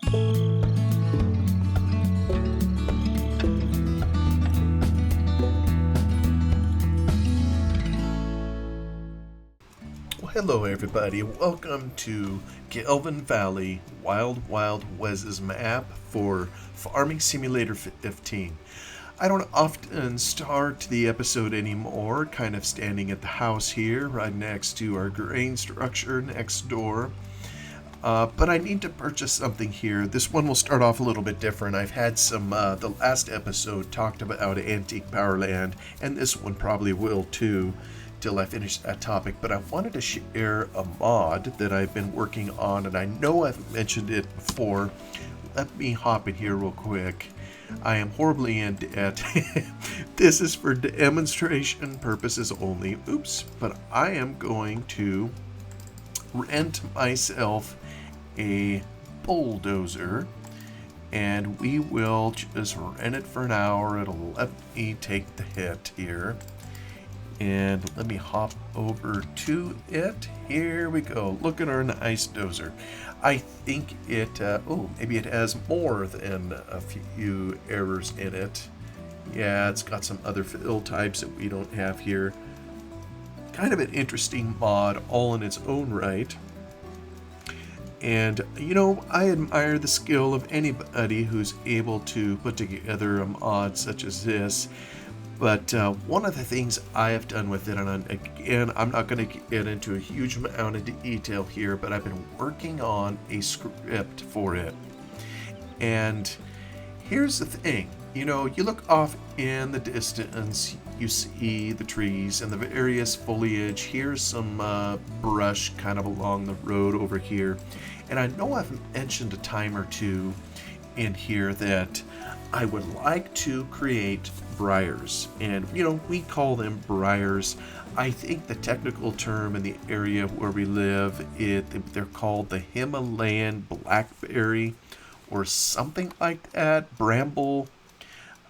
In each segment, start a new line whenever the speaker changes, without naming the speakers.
Well, hello everybody. Welcome to Gelvin Valley Wild Wild Wes's map for Farming Simulator 15. I don't often start the episode anymore, kind of standing at the house here right next to our grain structure next door. But I need to purchase something here. This one will start off a little bit different. I've had the last episode talked about Antique Powerland, and this one probably will too, till I finish that topic. But I wanted to share a mod that I've been working on, and I know I've mentioned it before. Let me hop in here real quick. I am horribly in debt. This is for demonstration purposes only. Oops. But I am going to rent myself a bulldozer, and we will just rent it for an hour. It'll let me take the hit here, and let me hop over to it. Here we go. Look at our nice dozer. I think it maybe it has more than a few errors in it. Yeah, it's got some other fill types that we don't have here. Kind of an interesting mod all in its own right. And, I admire the skill of anybody who's able to put together a mod such as this. But one of the things I have done with it, and again, I'm not going to get into a huge amount of detail here, but I've been working on a script for it. And here's the thing. You look off in the distance, you see the trees and the various foliage. Here's some brush kind of along the road over here. And I know I've mentioned a time or two in here that I would like to create briars. And, we call them briars. I think the technical term in the area where we live, they're called the Himalayan blackberry or something like that, bramble.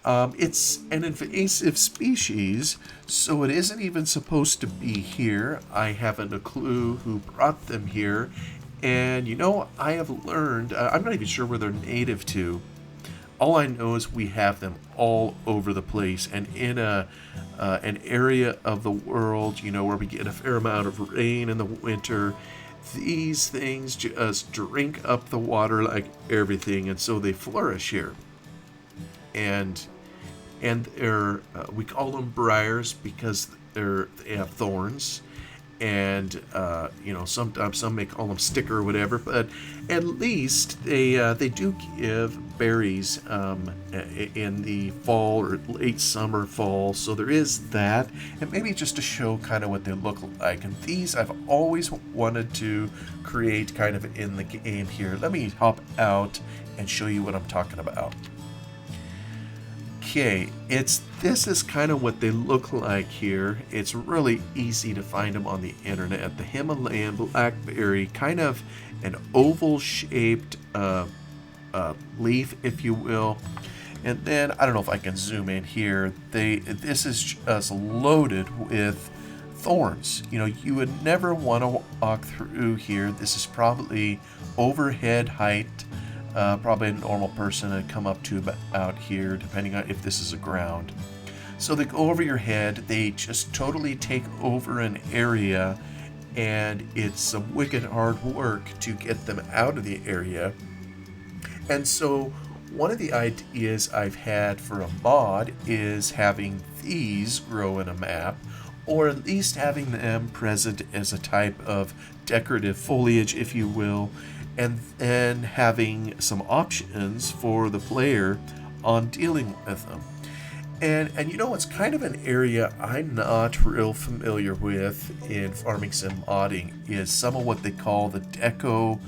It's an invasive species, so it isn't even supposed to be here. I haven't a clue who brought them here. And, I have learned, I'm not even sure where they're native to. All I know is we have them all over the place, and in an area of the world, where we get a fair amount of rain in the winter, these things just drink up the water like everything, and so they flourish here. And they're we call them briars because they have thorns, and sometimes some may call them sticker or whatever, but at least they do give berries in the fall or late summer, fall. So there is that, and maybe just to show kind of what they look like. And these I've always wanted to create kind of in the game here. Let me hop out and show you what I'm talking about. Okay, this is kind of what they look like here. It's really easy to find them on the internet. The Himalayan blackberry, kind of an oval-shaped leaf, if you will. And then, I don't know if I can zoom in here. This is just loaded with thorns. You would never want to walk through here. This is probably overhead height. Probably a normal person would come up to out here, depending on if this is a ground. So they go over your head, they just totally take over an area, and it's some wicked hard work to get them out of the area. And so one of the ideas I've had for a mod is having these grow in a map, or at least having them present as a type of decorative foliage, if you will, and then having some options for the player on dealing with them. And it's kind of an area I'm not real familiar with in farming sim modding, is some of what they call the deco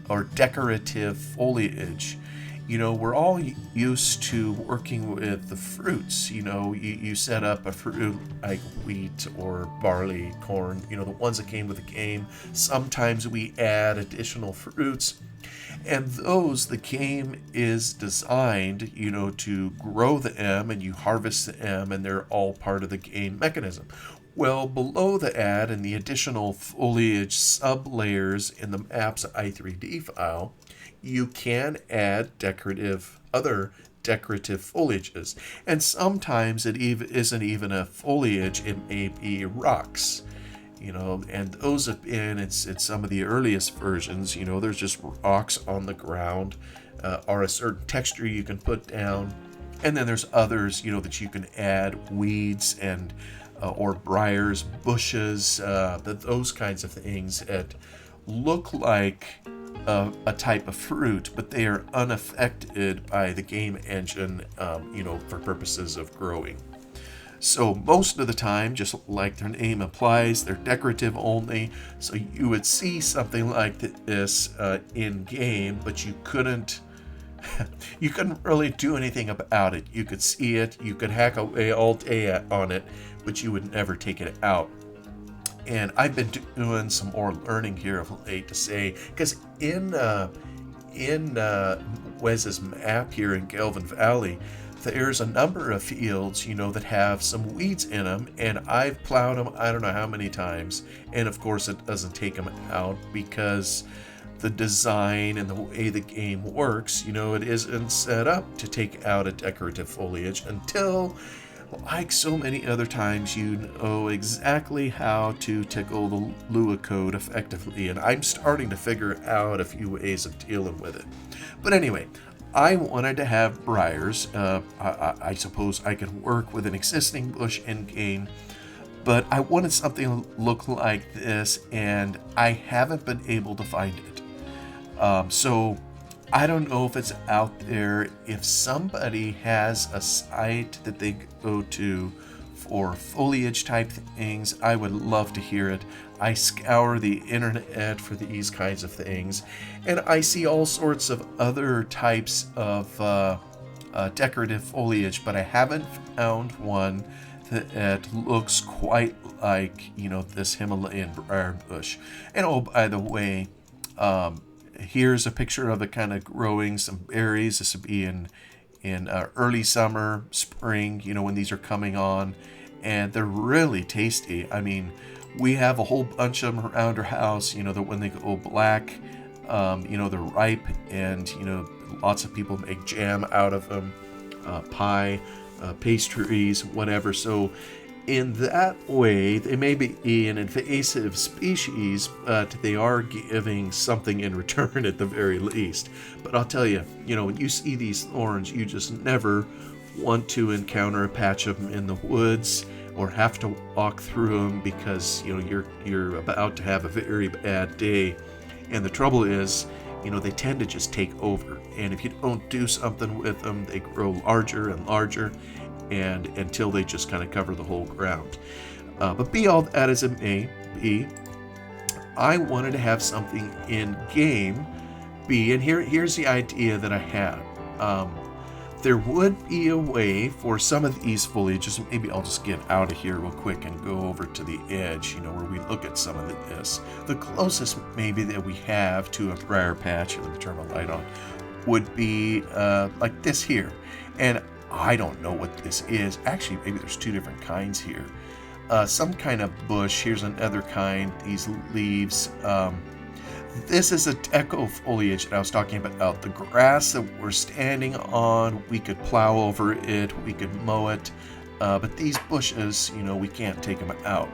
or decorative foliage. We're all used to working with the fruits. You set up a fruit like wheat or barley, corn, the ones that came with the game. Sometimes we add additional fruits. And those, the game is designed, to grow them, and you harvest them, and they're all part of the game mechanism. Well, below the ad and the additional foliage sub-layers in the map's i3D file, you can add other decorative foliages. And sometimes it isn't even a foliage, it may be rocks. And those have been, it's some of the earliest versions, there's just rocks on the ground, or a certain texture you can put down. And then there's others, that you can add weeds and or briars, bushes, those kinds of things that look like a type of fruit, but they are unaffected by the game engine, for purposes of growing. So most of the time, just like their name implies, they're decorative only. So you would see something like this in game, but you couldn't really do anything about it. You could see it, you could hack away all day on it, but you would never take it out. And I've been doing some more learning here of late to say, because in Wes's map here in Gelvin Valley, there's a number of fields, that have some weeds in them, and I've plowed them I don't know how many times, and of course it doesn't take them out because the design and the way the game works, it isn't set up to take out a decorative foliage until, like so many other times, you know exactly how to tickle the Lua code effectively, and I'm starting to figure out a few ways of dealing with it. But anyway, I wanted to have briars. I suppose I could work with an existing bush in game, but I wanted something to look like this, and I haven't been able to find it. So I don't know if it's out there. If somebody has a site that they go to for foliage type things, I would love to hear it. I scour the internet for these kinds of things, and I see all sorts of other types of decorative foliage, but I haven't found one that looks quite like, this Himalayan briar bush. And oh, by the way, here's a picture of it kind of growing some berries. This would be in early summer, spring, when these are coming on, and they're really tasty. I mean, we have a whole bunch of them around our house, that when they go black, they're ripe, and, lots of people make jam out of them, pie, pastries, whatever. So in that way, they may be an invasive species, but they are giving something in return at the very least. But I'll tell you, when you see these thorns, you just never want to encounter a patch of them in the woods or have to walk through them, because you're about to have a very bad day. And the trouble is, they tend to just take over, and if you don't do something with them, they grow larger and larger, and until they just kind of cover the whole ground. But be all that as it may be, I wanted to have something in game be, and here's the idea that I had. There would be a way for some of these foliages, maybe I'll just get out of here real quick and go over to the edge, where we look at some of this. The closest maybe that we have to a briar patch, let me turn my light on, would be like this here. And I don't know what this is. Actually, maybe there's two different kinds here. Some kind of bush. Here's another kind. These leaves. This is a deco foliage that I was talking about. The grass that we're standing on, we could plow over it, we could mow it, but these bushes, we can't take them out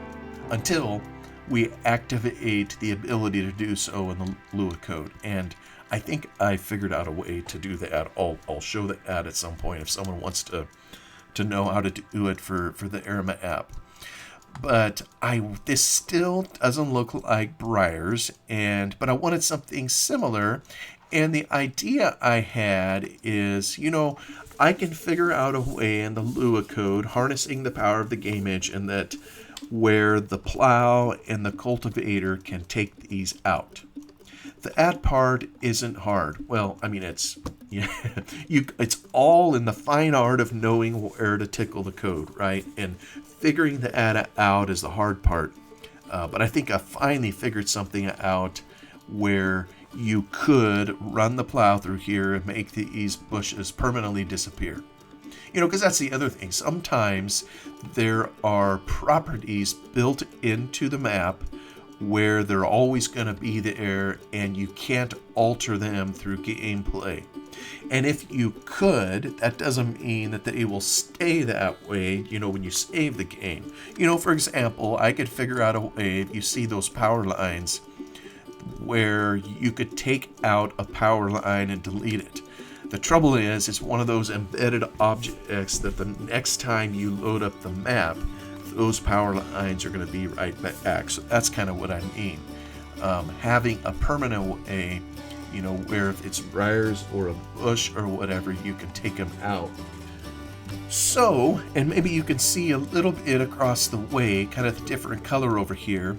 until we activate the ability to do so in the Lua code. And I think I figured out a way to do that. I'll show that at some point if someone wants to know how to do it for the Irma app. But this still doesn't look like briars, but I wanted something similar. And the idea I had is, I can figure out a way in the Lua code, harnessing the power of the game engine, that where the plow and the cultivator can take these out. The add part isn't hard. Well, I mean, it's all in the fine art of knowing where to tickle the code, right? And figuring the add out is the hard part. But I think I finally figured something out where you could run the plow through here and make these bushes permanently disappear. Because that's the other thing. Sometimes there are properties built into the map where they're always going to be there and you can't alter them through gameplay. And if you could, that doesn't mean that they will stay that way, when you save the game. For example, I could figure out a way, if you see those power lines, where you could take out a power line and delete it. The trouble is, it's one of those embedded objects that the next time you load up the map, those power lines are going to be right back. So that's kind of what I mean. Having a permanent way, where if it's briars or a bush or whatever, you can take them out. So, and maybe you can see a little bit across the way, kind of the different color over here.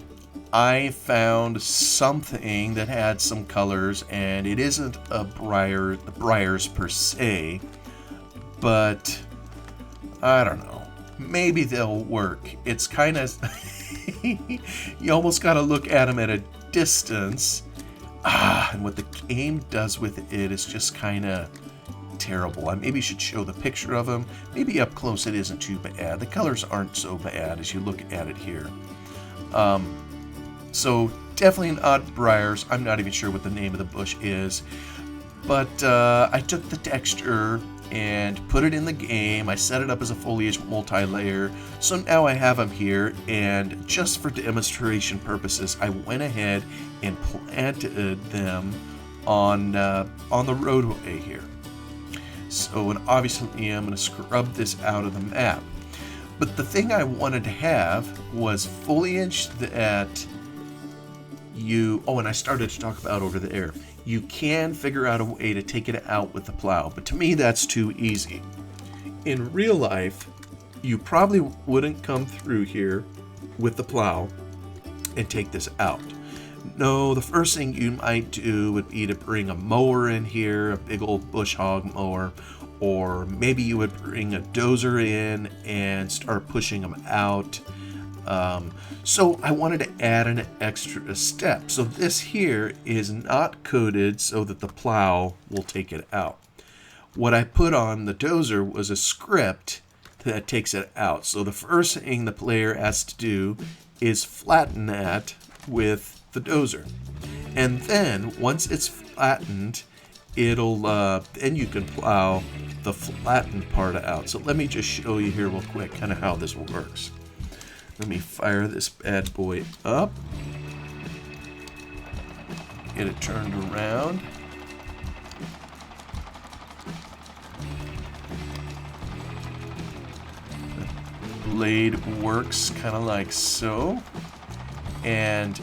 I found something that had some colors, and it isn't the briars per se, but I don't know. Maybe they'll work. It's kind of, you almost got to look at them at a distance. And what the game does with it is just kind of terrible. I maybe should show the picture of them. Maybe up close it isn't too bad. The colors aren't so bad as you look at it here. So definitely not briars. I'm not even sure what the name of the bush is. But I took the texture and put it in the game. I set it up as a foliage multi-layer. So now I have them here, and just for demonstration purposes, I went ahead and planted them on the roadway here. So, and obviously I'm going to scrub this out of the map. But the thing I wanted to have was foliage that and I started to talk about over there. You can figure out a way to take it out with the plow, but to me that's too easy. In real life, you probably wouldn't come through here with the plow and take this out. No, the first thing you might do would be to bring a mower in here, a big old bush hog mower, or maybe you would bring a dozer in and start pushing them out. So I wanted to add an extra step. So this here is not coded so that the plow will take it out. What I put on the dozer was a script that takes it out. So the first thing the player has to do is flatten that with the dozer. And then once it's flattened, it'll then you can plow the flattened part out. So let me just show you here real quick kind of how this works. Let me fire this bad boy up. Get it turned around. The blade works kind of like so. And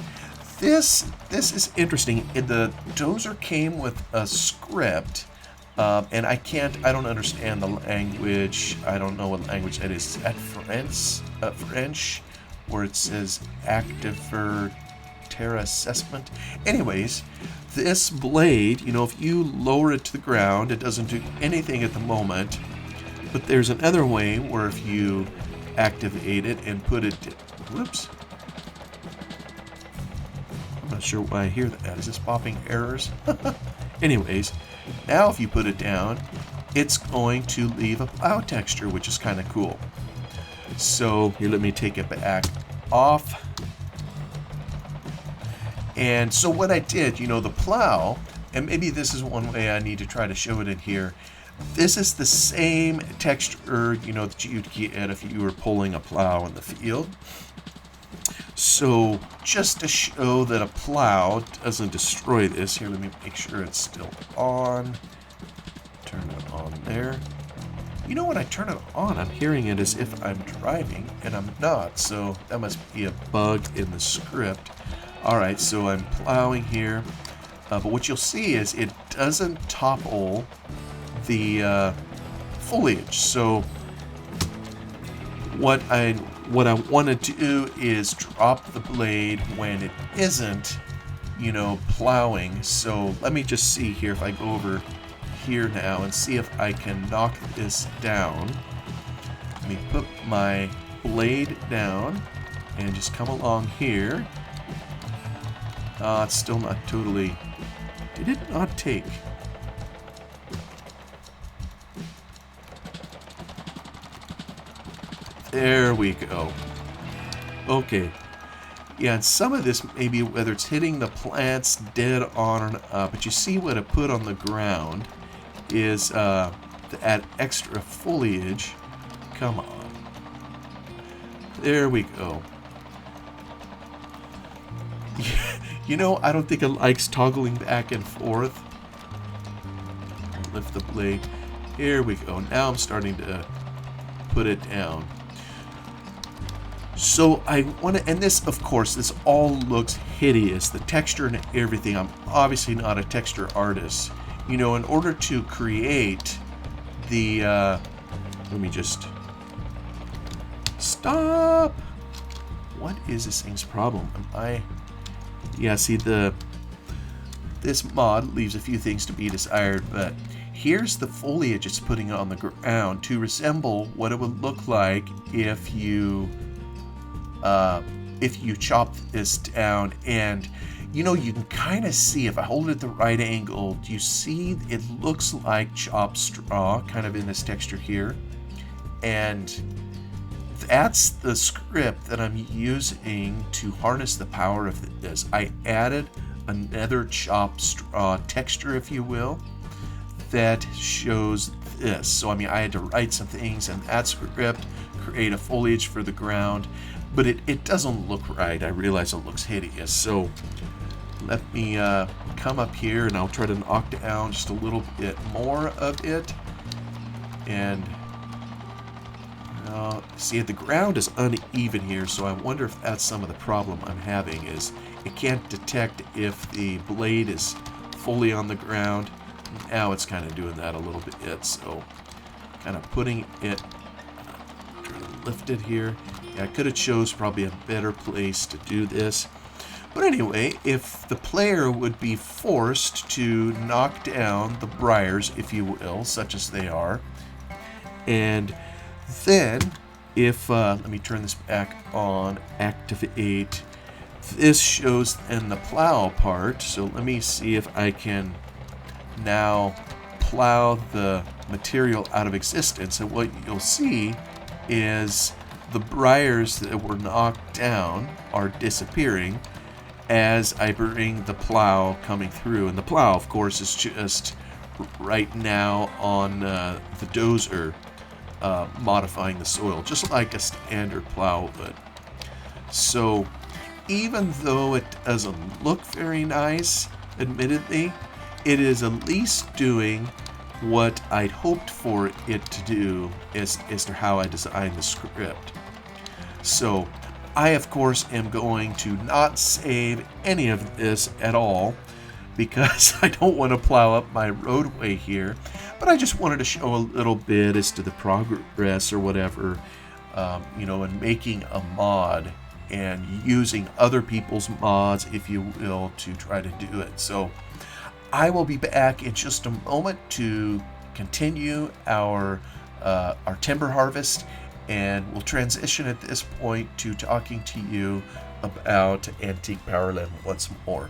this is interesting. The dozer came with a script. And I don't understand the language. I don't know what language that is. Is that French, where it says activer terra assessment. Anyways, this blade, if you lower it to the ground, it doesn't do anything at the moment. But there's another way where if you activate it and put it, whoops. I'm not sure why I hear that. Is this popping errors? Anyways, now if you put it down, it's going to leave a plow texture, which is kind of cool. So here, let me take it back off. And so what I did, the plow, and maybe this is one way I need to try to show it in here. This is the same texture, that you'd get if you were pulling a plow in the field. So just to show that a plow doesn't destroy this, here, let me make sure it's still on. Turn it on there. When I turn it on, I'm hearing it as if I'm driving, and I'm not, so that must be a bug in the script. Alright, so I'm plowing here, but what you'll see is it doesn't topple the foliage. So what I want to do is drop the blade when it isn't, plowing. So let me just see here if I go over here now and see if I can knock this down. Let me put my blade down and just come along here. It's still not totally... Did it not take? There we go. Okay. Yeah, and some of this, maybe whether it's hitting the plants dead on or not, but you see what I put on the ground is to add extra foliage. Come on. There we go. You know, I don't think it likes toggling back and forth. Lift the blade. Here we go. Now I'm starting to put it down. So I want to, and this, of course, this all looks hideous. The texture and everything. I'm obviously not a texture artist. You know, in order to create the, let me just stop. What is this thing's problem? Yeah, see, this mod leaves a few things to be desired, but here's the foliage it's putting on the ground to resemble what it would look like if you chop this down. And you know, you can kind of see, if I hold it at the right angle, do you see it looks like chopped straw kind of in this texture here? And that's the script that I'm using to harness the power of this. I added another chopped straw texture, if you will, that shows this. So I mean, I had to write some things in that script, create a foliage for the ground, but it doesn't look right. I realize it looks hideous. So let me come up here and I'll try to knock down just a little bit more of it. And see, the ground is uneven here, so I wonder if that's some of the problem I'm having, is it can't detect if the blade is fully on the ground. Now it's kind of doing that a little bit, so kind of putting it, trying to lift it here. Yeah, I could have chose probably a better place to do this. But anyway, if the player would be forced to knock down the briars, if you will, such as they are, and then if, let me turn this back on, activate, this shows in the plow part. So let me see if I can now plow the material out of existence. And what you'll see is the briars that were knocked down are disappearing as I bring the plow coming through. And the plow, of course, is just right now on the dozer, modifying the soil, just like a standard plow would. So even though it doesn't look very nice, admittedly, it is at least doing what I'd hoped for it to do as to how I designed the script. So I, of course, am going to not save any of this at all, because I don't want to plow up my roadway here, but I just wanted to show a little bit as to the progress or whatever, you know, in making a mod and using other people's mods, if you will, to try to do it. So I will be back in just a moment to continue our timber harvest, and we'll transition at this point to talking to you about Antique Powerland once more.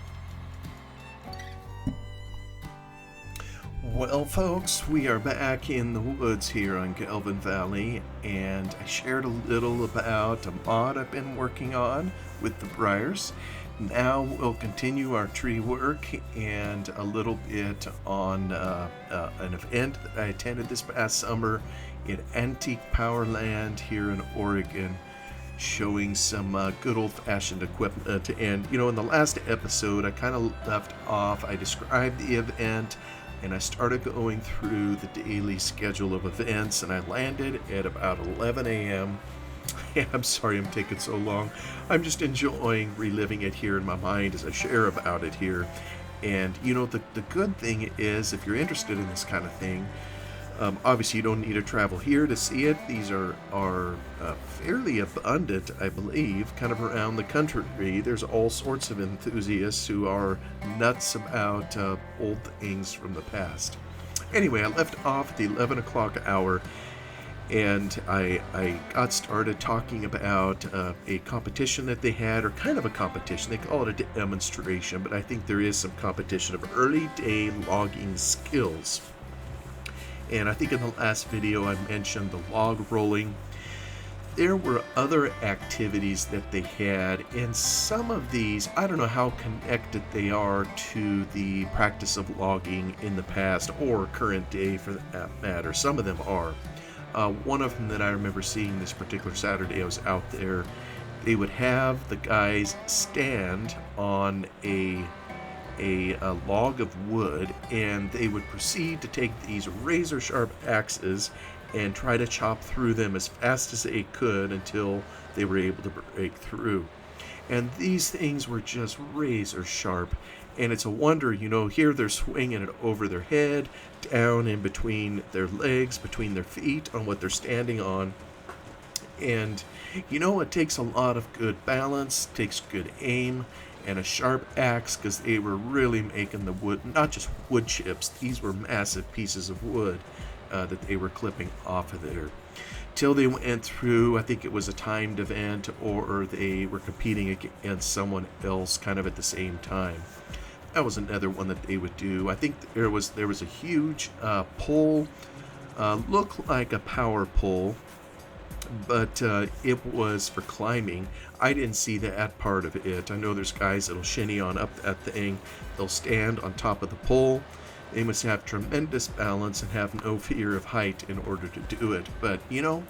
Well, folks, we are back in the woods here on Gelvin Valley, and I shared a little about a mod I've been working on with the briars. Now we'll continue our tree work and a little bit on an event that I attended this past summer at Antique Powerland here in Oregon, showing some good old-fashioned equipment. And, you know, in the last episode, I kind of left off, I described the event, and I started going through the daily schedule of events, and I landed at about 11 a.m. I'm sorry I'm taking so long. I'm just enjoying reliving it here in my mind as I share about it here. And, you know, the good thing is, if you're interested in this kind of thing, obviously you don't need to travel here to see it. These are fairly abundant, I believe, kind of around the country. There's all sorts of enthusiasts who are nuts about old things from the past. Anyway, I left off at the 11 o'clock hour, and I got started talking about a competition that they had, or kind of a competition. They call it a demonstration, but I think there is some competition of early day logging skills. And I think in the last video I mentioned the log rolling. There were other activities that they had, and some of these, I don't know how connected they are to the practice of logging in the past or current day for that matter. Some of them are. One of them that I remember seeing this particular Saturday I was out there, they would have the guys stand on a log of wood, and they would proceed to take these razor sharp axes and try to chop through them as fast as they could until they were able to break through. And these things were just razor sharp, and it's a wonder, here they're swinging it over their head, down in between their legs, between their feet, on what they're standing on. And it takes a lot of good balance, takes good aim, and a sharp axe, because they were really making the wood, not just wood chips, these were massive pieces of wood that they were clipping off of there. Till they went through, I think it was a timed event, or they were competing against someone else kind of at the same time. That was another one that they would do. I think there was a huge pole, looked like a power pole, but it was for climbing. I didn't see that part of it. I know there's guys that'll shinny on up that thing. They'll stand on top of the pole. They must have tremendous balance and have no fear of height in order to do it. But,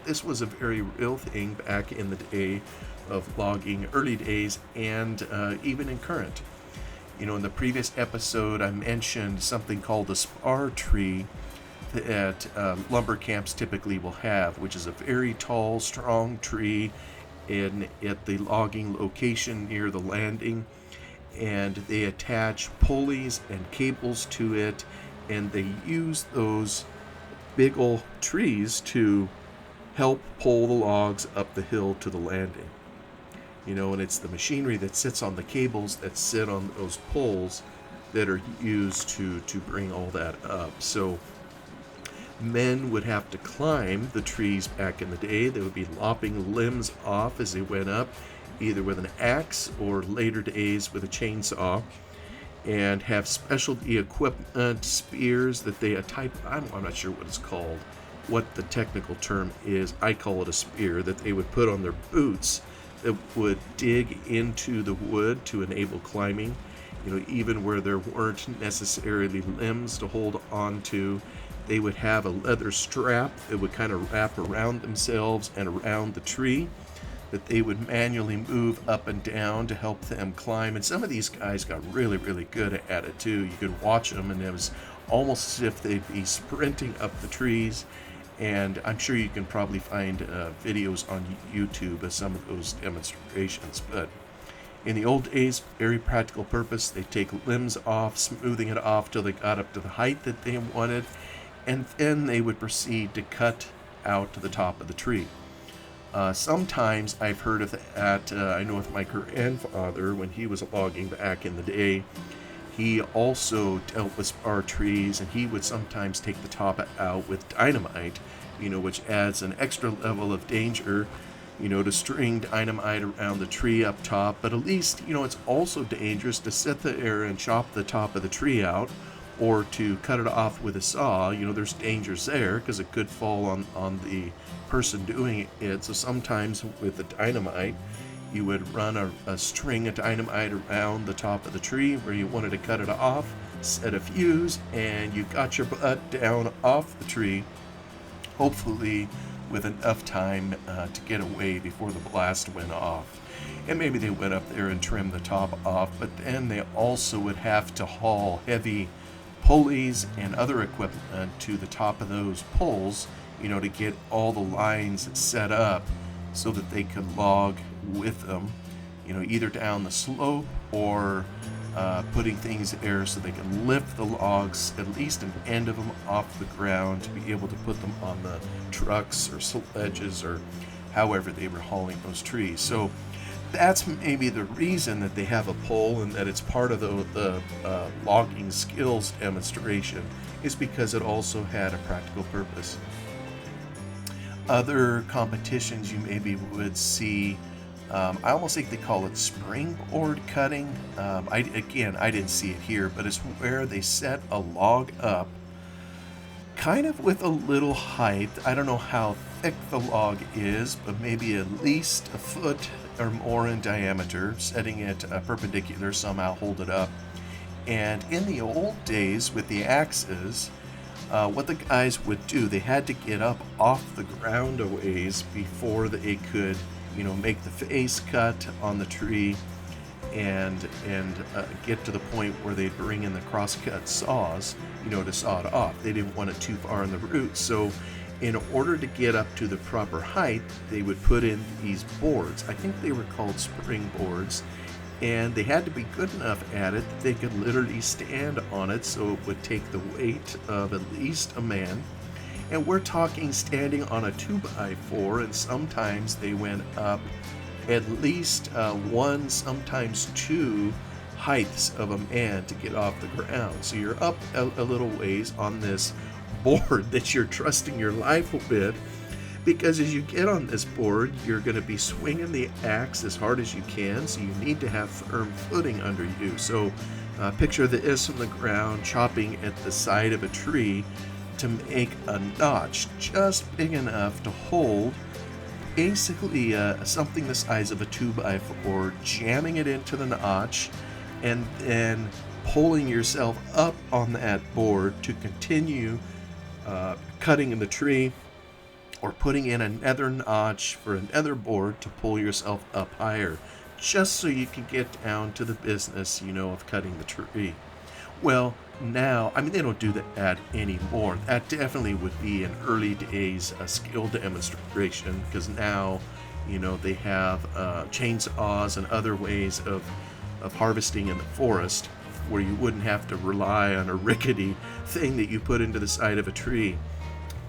this was a very real thing back in the day of logging, early days, and even in current. In the previous episode, I mentioned something called the spar tree that lumber camps typically will have, which is a very tall, strong tree at the logging location near the landing, and they attach pulleys and cables to it, and they use those big old trees to help pull the logs up the hill to the landing. And it's the machinery that sits on the cables that sit on those poles that are used to bring all that up. So men would have to climb the trees back in the day. They would be lopping limbs off as they went up, either with an axe or later days with a chainsaw, and have specialty equipment, spears that they I'm not sure what it's called, what the technical term is. I call it a spear, that they would put on their boots that would dig into the wood to enable climbing, even where there weren't necessarily limbs to hold on to. They would have a leather strap that would kind of wrap around themselves and around the tree that they would manually move up and down to help them climb. And some of these guys got really, really good at it too. You could watch them, and it was almost as if they'd be sprinting up the trees. And I'm sure you can probably find videos on YouTube of some of those demonstrations. But in the old days, very practical purpose, they take limbs off, smoothing it off till they got up to the height that they wanted, and then they would proceed to cut out to the top of the tree. Sometimes I've heard of that. I know with my grandfather, when he was logging back in the day, he also dealt with spar trees, and he would sometimes take the top out with dynamite, which adds an extra level of danger, to string dynamite around the tree up top. But at least, it's also dangerous to sit there and chop the top of the tree out, or to cut it off with a saw. There's dangers there because it could fall on the person doing it. So sometimes with the dynamite, you would run a string of dynamite around the top of the tree where you wanted to cut it off, set a fuse, and you got your butt down off the tree, hopefully with enough time to get away before the blast went off. And maybe they went up there and trimmed the top off, but then they also would have to haul heavy pulleys and other equipment to the top of those poles, to get all the lines set up so that they could log with them, either down the slope or putting things there so they can lift the logs, at least an end of them, off the ground to be able to put them on the trucks or sledges or however they were hauling those trees. So that's maybe the reason that they have a pole, and that it's part of the logging skills demonstration, is because it also had a practical purpose. Other competitions you maybe would see, I almost think they call it springboard cutting. I didn't see it here, but it's where they set a log up kind of with a little height. I don't know how thick the log is, but maybe at least a foot or more in diameter, setting it perpendicular, somehow hold it up. And in the old days with the axes, what the guys would do, they had to get up off the ground a ways before they could, make the face cut on the tree and get to the point where they'd bring in the crosscut saws, to saw it off. They didn't want it too far in the root, so in order to get up to the proper height, they would put in these boards. I think they were called spring boards, and they had to be good enough at it that they could literally stand on it, so it would take the weight of at least a man. And we're talking standing on a 2x4, and sometimes they went up at least one, sometimes two heights of a man to get off the ground. So you're up a little ways on this board that you're trusting your life with, because as you get on this board, you're going to be swinging the axe as hard as you can, so you need to have firm footing under you. So picture this from the ground, chopping at the side of a tree to make a notch just big enough to hold basically something the size of a 2x4, jamming it into the notch, and then pulling yourself up on that board to continue cutting in the tree, or putting in another notch for another board to pull yourself up higher, just so you can get down to the business, of cutting the tree. Well, now, they don't do that anymore. That definitely would be an early days skill demonstration, because now, they have chainsaws and other ways of harvesting in the forest, where you wouldn't have to rely on a rickety thing that you put into the side of a tree.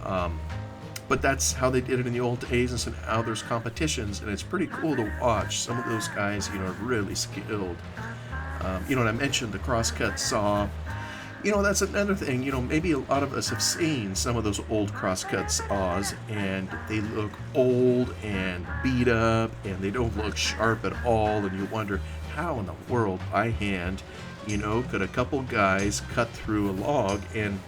But that's how they did it in the old days, and so now there's competitions, and it's pretty cool to watch. Some of those guys, are really skilled. And I mentioned the crosscut saw. That's another thing. Maybe a lot of us have seen some of those old crosscut saws, and they look old and beat up, and they don't look sharp at all, and you wonder, how in the world, by hand, could a couple guys cut through a log? And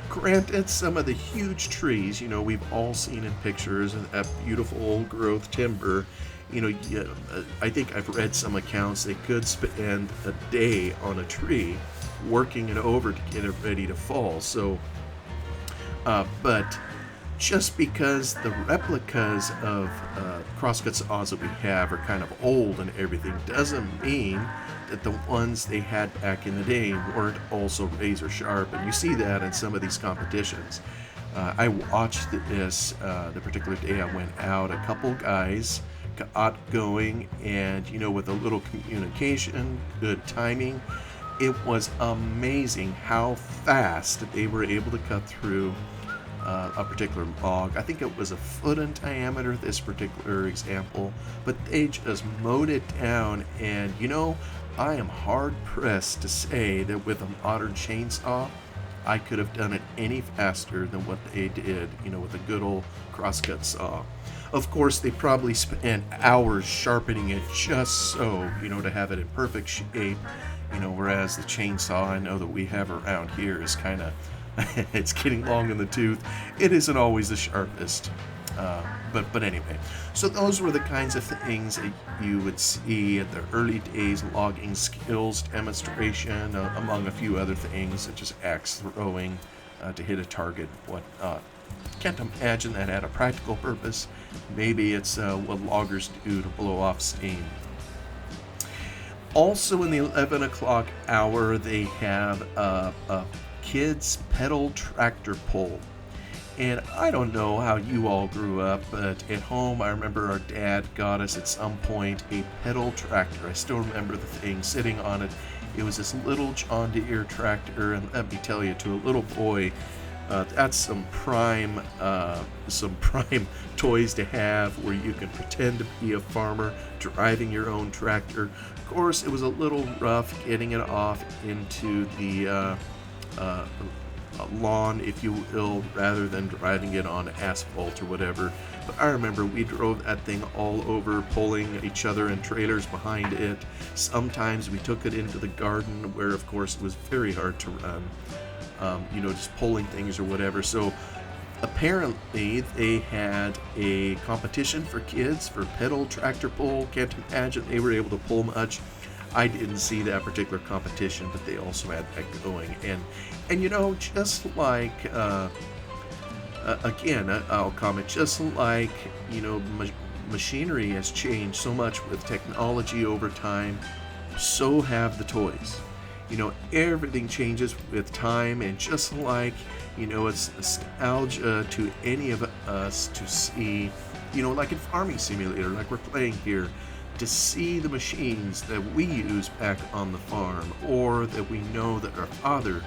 granted, some of the huge trees, we've all seen in pictures, and that beautiful old growth timber, I think I've read some accounts they could spend a day on a tree working it over to get it ready to fall. So, but just because the replicas of crosscut saws that we have are kind of old and everything, doesn't mean that the ones they had back in the day weren't also razor sharp. And you see that in some of these competitions. I watched this the particular day I went out. A couple guys got going, and with a little communication, good timing, it was amazing how fast they were able to cut through a particular log. I think it was a foot in diameter, this particular example, but they just mowed it down. And I am hard pressed to say that with a modern chainsaw I could have done it any faster than what they did, with a good old crosscut saw. Of course, they probably spent hours sharpening it just so, to have it in perfect shape, whereas the chainsaw I know that we have around here is kind of, it's getting long in the tooth. It isn't always the sharpest. But anyway, so those were the kinds of things that you would see at the early days logging skills demonstration, among a few other things such as axe throwing to hit a target and whatnot. Can't imagine that had a practical purpose. Maybe it's what loggers do to blow off steam. Also in the 11 o'clock hour, they have a kids pedal tractor pull. And I don't know how you all grew up, but at home I remember our dad got us at some point a pedal tractor. I still remember the thing, sitting on it. It was this little John Deere tractor, and let me tell you, to a little boy, that's some prime toys to have, where you can pretend to be a farmer driving your own tractor. Of course, it was a little rough getting it off into the lawn, if you will, rather than driving it on asphalt or whatever. But I remember we drove that thing all over, pulling each other in trailers behind it. Sometimes we took it into the garden, where of course it was very hard to run. just pulling things or whatever. So apparently they had a competition for kids for pedal tractor pull. Can't imagine they were able to pull much. I didn't see that particular competition, but they also had that going. And just like again, I'll comment, just like machinery has changed so much with technology over time, so have the toys. Everything changes with time, and just like it's nostalgia to any of us to see, like in Farming Simulator, like we're playing here, to see the machines that we use back on the farm, or that we know that our father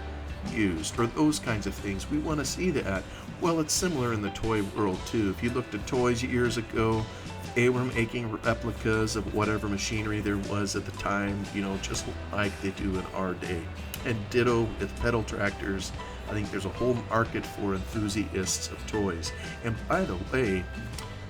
used, or those kinds of things. We want to see that. Well, it's similar in the toy world too. If you looked at toys years ago, they were making replicas of whatever machinery there was at the time, just like they do in our day. And ditto with pedal tractors. I think there's a whole market for enthusiasts of toys. And by the way,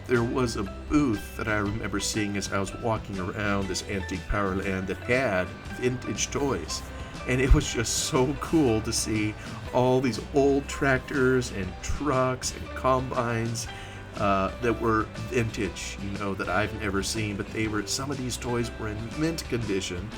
there was a booth that I remember seeing as I was walking around this Antique Powerland that had vintage toys. And it was just so cool to see all these old tractors and trucks and combines that were vintage, that I've never seen. But some of these toys were in mint condition,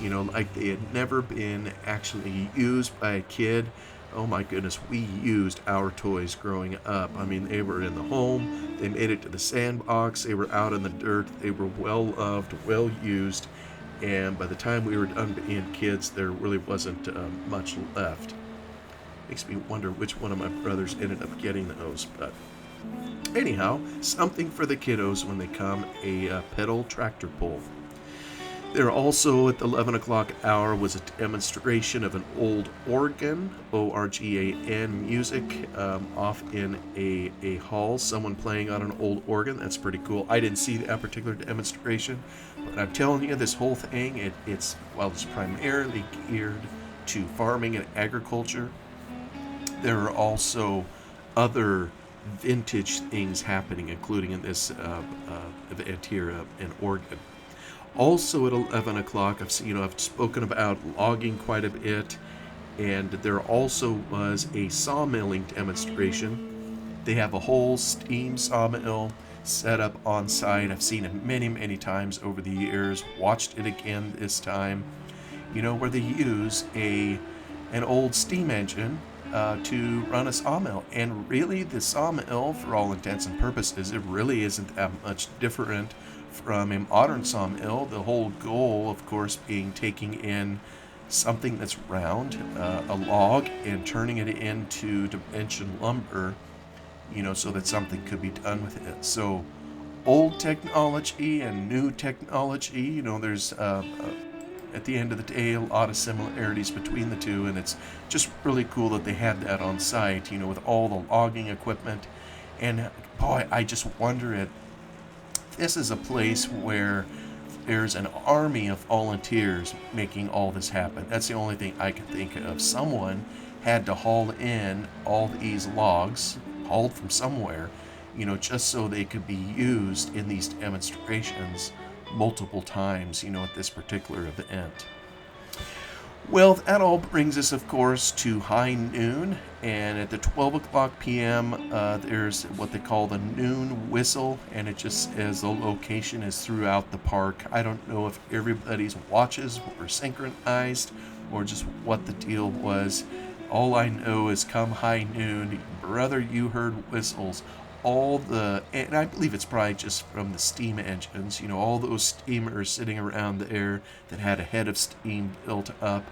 like they had never been actually used by a kid. Oh my goodness, we used our toys growing up. I mean, they were in the home, they made it to the sandbox, they were out in the dirt, they were well loved, well used, and by the time we were done being kids, there really wasn't much left. Makes me wonder which one of my brothers ended up getting those, but anyhow, something for the kiddos when they come, a pedal tractor pull. There also at the 11 o'clock hour was a demonstration of an old organ, ORGAN music, off in a hall, someone playing on an old organ. That's pretty cool. I didn't see that particular demonstration, but I'm telling you, this whole thing, it's primarily geared to farming and agriculture. There are also other vintage things happening, including in this event here in Oregon. Also at 11 o'clock, I've spoken about logging quite a bit, and there also was a sawmilling demonstration. They have a whole steam sawmill set up on site. I've seen it many, many times over the years, watched it again this time, where they use an old steam engine to run a sawmill. And really, the sawmill, for all intents and purposes, it really isn't that much different from a modern sawmill. The whole goal, of course, being taking in something that's round, a log, and turning it into dimension lumber, so that something could be done with it. So old technology and new technology, there's at the end of the day a lot of similarities between the two, and it's just really cool that they had that on site, with all the logging equipment. And boy, I just wonder this is a place where there's an army of volunteers making all this happen. That's the only thing I can think of. Someone had to haul in all these logs, hauled from somewhere, just so they could be used in these demonstrations multiple times, at this particular event. Well, that all brings us, of course, to high noon, and at the 12 o'clock p.m., there's what they call the noon whistle, and it just says the location is throughout the park. I don't know if everybody's watches were synchronized or just what the deal was. All I know is come high noon, brother, you heard whistles. And I believe it's probably just from the steam engines, all those steamers sitting around there that had a head of steam built up.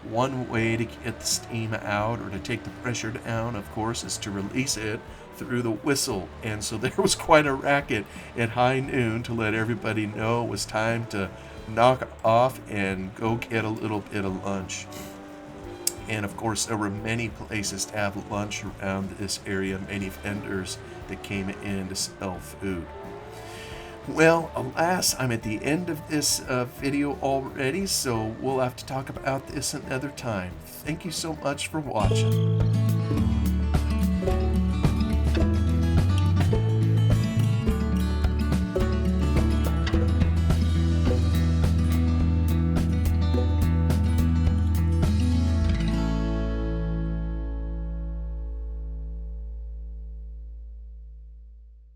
One way to get the steam out or to take the pressure down, of course, is to release it through the whistle. And so there was quite a racket at high noon to let everybody know it was time to knock off and go get a little bit of lunch. And of course, there were many places to have lunch around this area, many vendors that came in to sell food. Well, alas, I'm at the end of this video already, so we'll have to talk about this another time. Thank you so much for watching.